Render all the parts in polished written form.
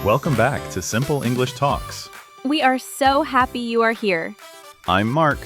Welcome back to Simple English Talks. We are so happy you are here. I'm Mark.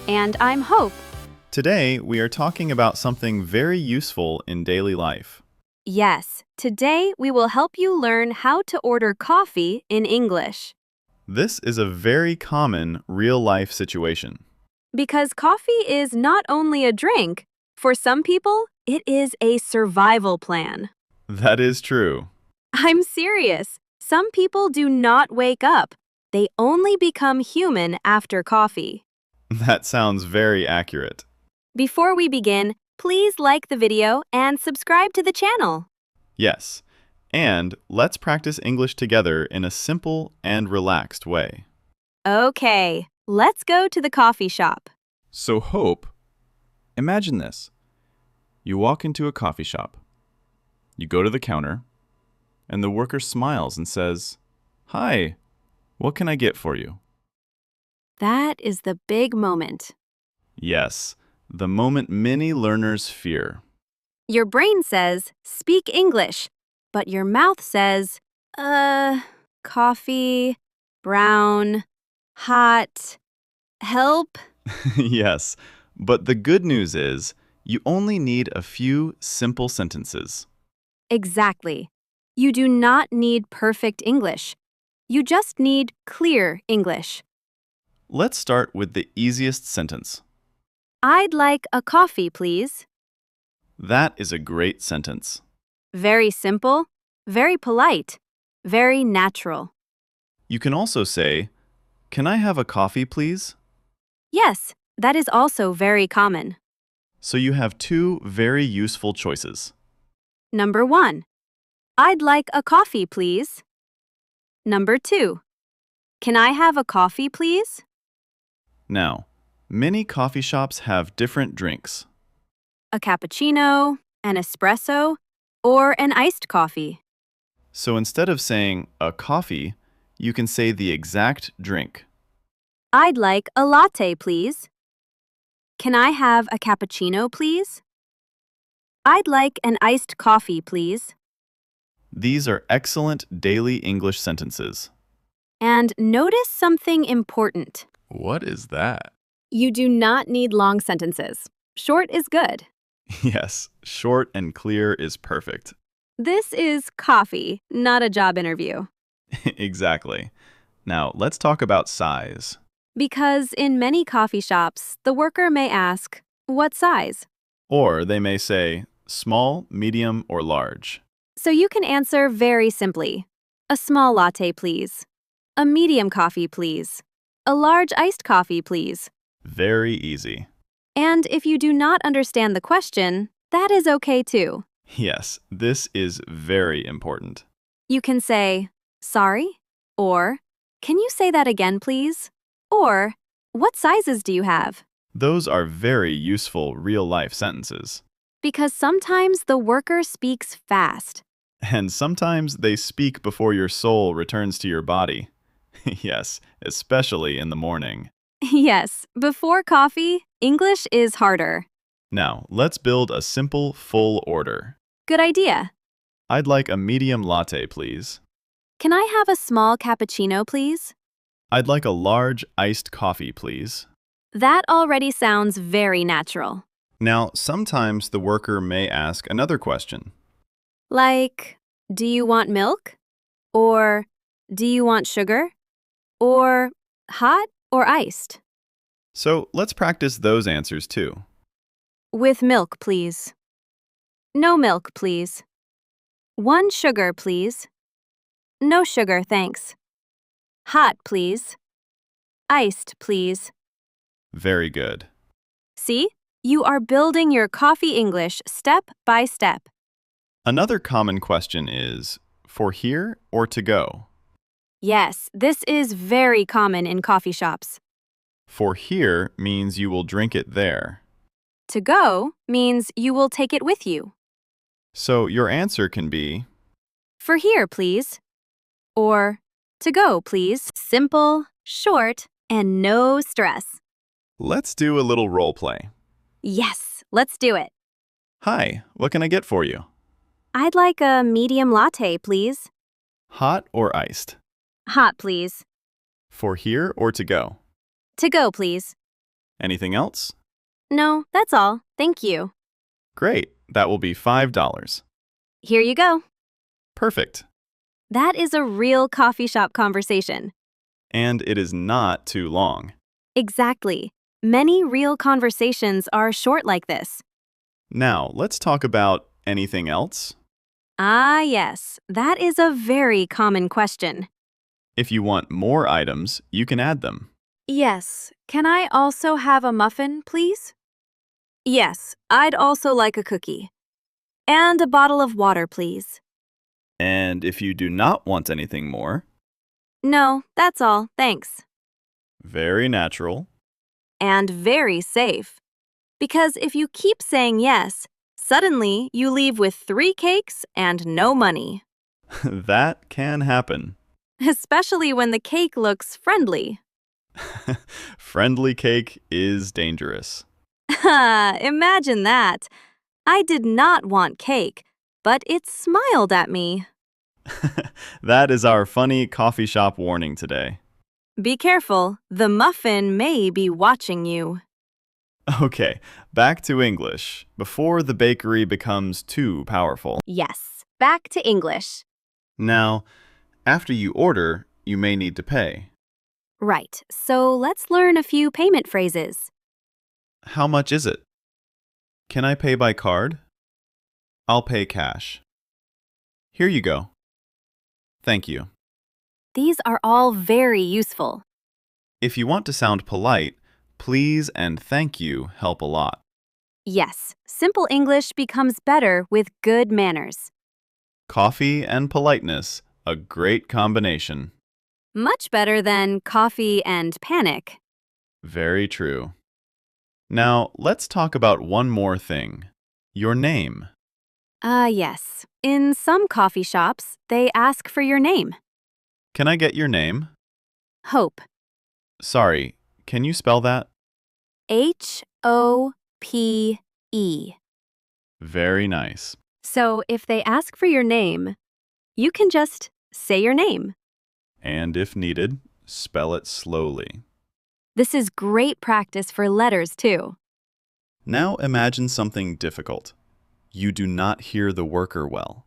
And I'm Hope. Today, we are talking about something very useful in daily life. Yes, today we will help you learn how to order coffee in English. This is a very common real-life situation. Because coffee is not only a drink, for some people, it is a survival plan. That is true. I'm serious. Some people do not wake up. They only become human after coffee. That sounds very accurate. Before we begin, please like the video and subscribe to the channel. Yes, and let's practice English together in a simple and relaxed way. Okay, let's go to the coffee shop. So, Hope, imagine this. You walk into a coffee shop. You go to the counter, and the worker smiles and says, "Hi, what can I get for you?" That is the big moment. Yes, the moment many learners fear. Your brain says, speak English, but your mouth says, coffee, brown, hot, help. Yes, but the good news is you only need a few simple sentences. Exactly. You do not need perfect English. You just need clear English. Let's start with the easiest sentence. I'd like a coffee, please. That is a great sentence. Very simple, very polite, very natural. You can also say, "Can I have a coffee, please?" Yes, that is also very common. So you have two very useful choices. Number 1. I'd like a coffee, please. Number 2. Can I have a coffee, please? Now, many coffee shops have different drinks. A cappuccino, an espresso, or an iced coffee. So instead of saying a coffee, you can say the exact drink. I'd like a latte, please. Can I have a cappuccino, please? I'd like an iced coffee, please. These are excellent daily English sentences. And notice something important. What is that? You do not need long sentences. Short is good. Yes, short and clear is perfect. This is coffee, not a job interview. Exactly. Now, let's talk about size. Because in many coffee shops, the worker may ask, what size? Or they may say small, medium, or large. So you can answer very simply. A small latte, please. A medium coffee, please. A large iced coffee, please. Very easy. And if you do not understand the question, that is okay too. Yes, this is very important. You can say, sorry, or can you say that again, please? Or, what sizes do you have? Those are very useful real-life sentences. Because sometimes the worker speaks fast. And sometimes they speak before your soul returns to your body. Yes, especially in the morning. Yes, before coffee, English is harder. Now, let's build a simple, full order. Good idea. I'd like a medium latte, please. Can I have a small cappuccino, please? I'd like a large iced coffee, please. That already sounds very natural. Now, sometimes the worker may ask another question. Like, do you want milk? Or, do you want sugar? Or, hot or iced? So let's practice those answers too. With milk, please. No milk, please. 1 sugar, please. No sugar, thanks. Hot, please. Iced, please. Very good. See? You are building your coffee English step by step. Another common question is, for here or to go? Yes, this is very common in coffee shops. For here means you will drink it there. To go means you will take it with you. So your answer can be, For here, please. Or, to go, please. Simple, short, and no stress. let's do a little role play. Yes, let's do it. Hi, what can I get for you? I'd like a medium latte, please. Hot or iced? Hot, please. For here or to go? To go, please. Anything else? No, that's all. Thank you. Great. That will be $5. Here you go. Perfect. That is a real coffee shop conversation. And it is not too long. Exactly. Many real conversations are short like this. Now, let's talk about anything else. Ah, yes. That is a very common question. If you want more items, you can add them. Yes. Can I also have a muffin, please? Yes, I'd also like a cookie. And a bottle of water, please. And if you do not want anything more, No, that's all. Thanks. very natural. And very safe. Because if you keep saying yes, suddenly you leave with 3 cakes and no money. That can happen. Especially when the cake looks friendly. Friendly cake is dangerous. Imagine that. I did not want cake, but it smiled at me. That is our funny coffee shop warning today. Be careful, the muffin may be watching you. Okay, back to English before the bakery becomes too powerful. Yes, back to English. Now, after you order, you may need to pay. Right, so let's learn a few payment phrases. How much is it? Can I pay by card? I'll pay cash. Here you go. Thank you. These are all very useful. If you want to sound polite, please and thank you help a lot. Yes, simple English becomes better with good manners. Coffee and politeness, a great combination. Much better than coffee and panic. Very true. Now, let's talk about one more thing. Your name. Yes. In some coffee shops, they ask for your name. Can I get your name? Hope. Sorry, can you spell that? Hope. Very nice. So if they ask for your name, you can just say your name. And if needed, spell it slowly. This is great practice for letters, too. Now imagine something difficult. You do not hear the worker well.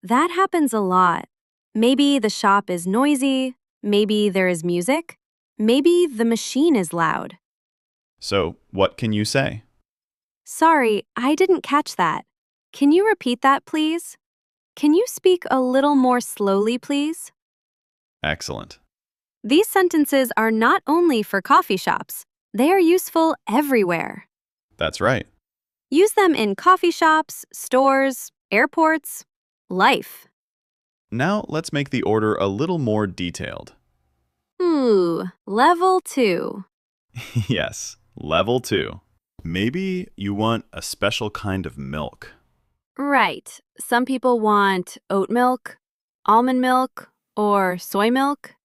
That happens a lot. Maybe the shop is noisy, maybe there is music, maybe the machine is loud. So, what can you say? Sorry, I didn't catch that. Can you repeat that, please? Can you speak a little more slowly, please? Excellent. These sentences are not only for coffee shops, they are useful everywhere. That's right. Use them in coffee shops, stores, airports, life. Now let's make the order a little more detailed. Level 2. Yes, level 2. Maybe you want a special kind of milk. Right. Some people want oat milk, almond milk, or soy milk.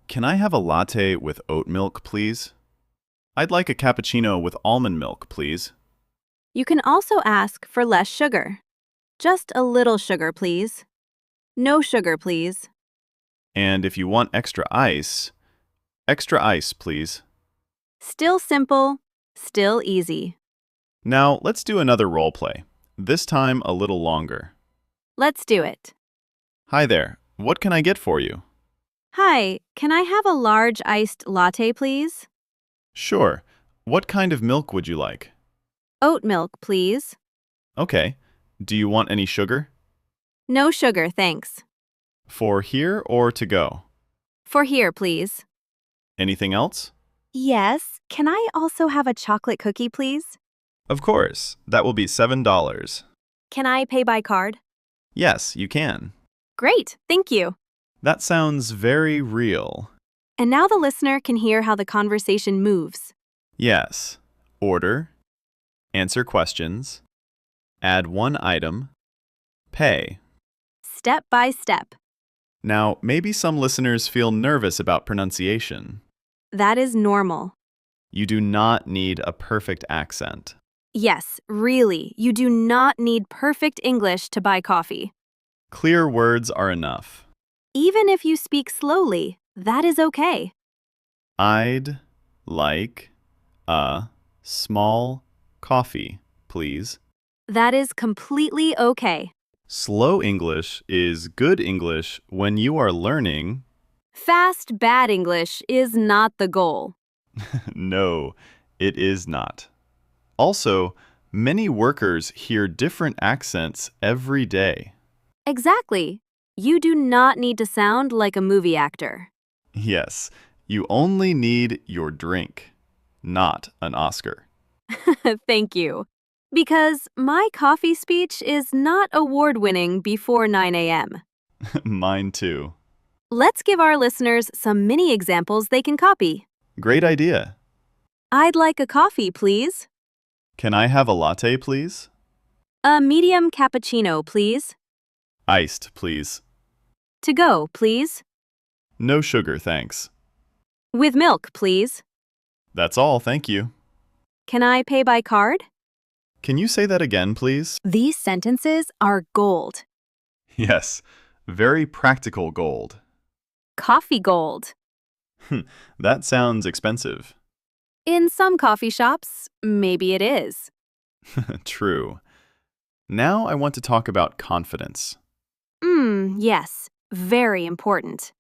Can I have a latte with oat milk, please? I'd like a cappuccino with almond milk, please. You can also ask for less sugar. Just a little sugar, please. No sugar, please. And if you want extra ice, please. Still simple, still easy. Now let's do another role play, this time a little longer. Let's do it. Hi there, what can I get for you? Hi, can I have a large iced latte, please? Sure. What kind of milk would you like? Oat milk, please. Okay. Do you want any sugar? No sugar, thanks. For here or to go? For here, please. Anything else? Yes, can I also have a chocolate cookie, please? Of course. That will be $7. Can I pay by card? Yes, you can. Great, thank you. That sounds very real. And now the listener can hear how the conversation moves. Yes. Order. Answer questions. Add one item. Pay. Step by step. Now, maybe some listeners feel nervous about pronunciation. That is normal. You do not need a perfect accent. Yes, really, you do not need perfect English to buy coffee. Clear words are enough. Even if you speak slowly, that is okay. I'd like a small coffee, please. That is completely okay. Slow English is good English when you are learning. Fast, bad English is not the goal. No, it is not. Also, many workers hear different accents every day. Exactly. You do not need to sound like a movie actor. Yes, you only need your drink, not an Oscar. Thank you. Because my coffee speech is not award-winning before 9 a.m. Mine too. Let's give our listeners some mini examples they can copy. Great idea. I'd like a coffee, please. Can I have a latte, please? A medium cappuccino, please. Iced, please. To go, please. No sugar, thanks. With milk, please. That's all, thank you. Can I pay by card? Can you say that again, please? These sentences are gold. Yes, very practical gold. Coffee gold. That sounds expensive. In some coffee shops, maybe it is. True. Now I want to talk about confidence. Yes, very important.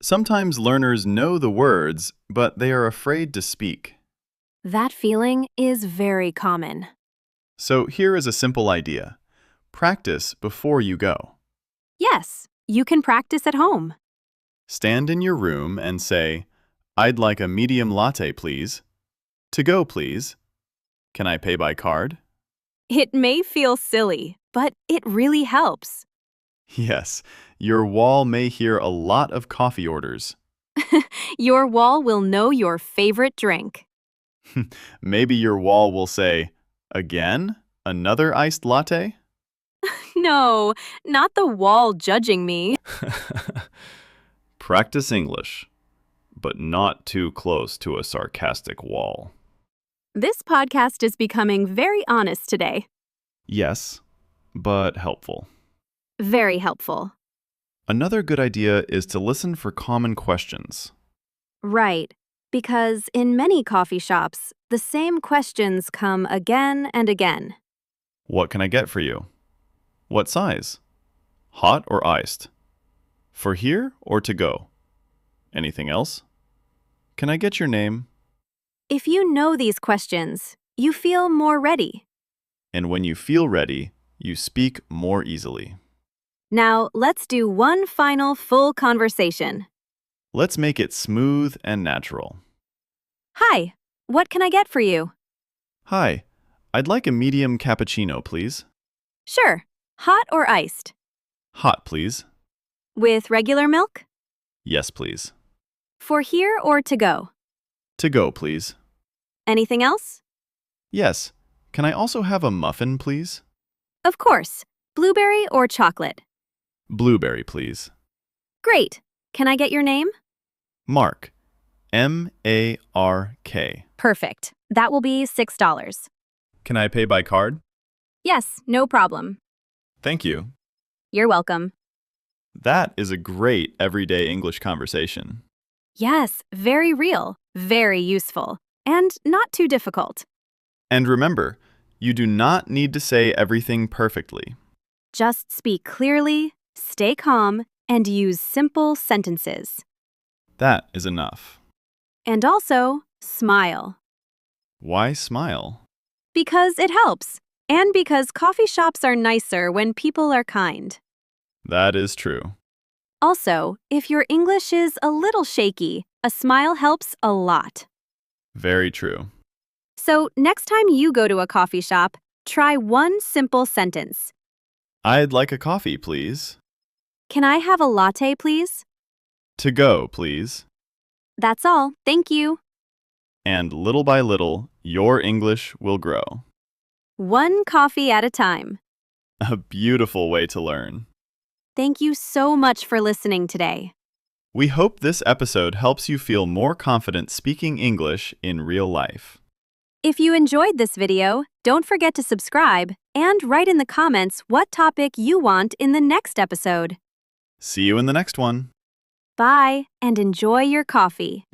Sometimes learners know the words, but they are afraid to speak. That feeling is very common. So here is a simple idea. Practice before you go. Yes, you can practice at home. Stand in your room and say, I'd like a medium latte, please. To go, please. Can I pay by card? It may feel silly, but it really helps. Yes, your wall may hear a lot of coffee orders. Your wall will know your favorite drink. Maybe your wall will say, again? Another iced latte? No, not the wall judging me. Practice English, but not too close to a sarcastic wall. This podcast is becoming very honest today. Yes, but helpful. Very helpful. Another good idea is to listen for common questions. Right, because in many coffee shops, the same questions come again and again. What can I get for you? What size? Hot or iced? For here or to go? Anything else? Can I get your name? If you know these questions, you feel more ready. And when you feel ready, you speak more easily. Now, let's do one final full conversation. Let's make it smooth and natural. Hi, what can I get for you? Hi, I'd like a medium cappuccino, please. Sure, hot or iced? Hot, please. With regular milk? Yes, please. For here or to go? To go, please. Anything else? Yes. Can I also have a muffin, please? Of course. Blueberry or chocolate? Blueberry, please. Great. Can I get your name? Mark. M-A-R-K. Perfect. That will be $6. Can I pay by card? Yes, no problem. Thank you. You're welcome. That is a great everyday English conversation. Yes, very real, very useful, and not too difficult. And remember, you do not need to say everything perfectly. Just speak clearly, stay calm, and use simple sentences. That is enough. And also, smile. Why smile? Because it helps, and because coffee shops are nicer when people are kind. That is true. Also, if your English is a little shaky, a smile helps a lot. Very true. So, next time you go to a coffee shop, try one simple sentence. I'd like a coffee, please. Can I have a latte, please? To go, please. That's all. Thank you. And little by little, your English will grow. One coffee at a time. A beautiful way to learn. Thank you so much for listening today. We hope this episode helps you feel more confident speaking English in real life. If you enjoyed this video, don't forget to subscribe and write in the comments what topic you want in the next episode. See you in the next one. Bye, and enjoy your coffee.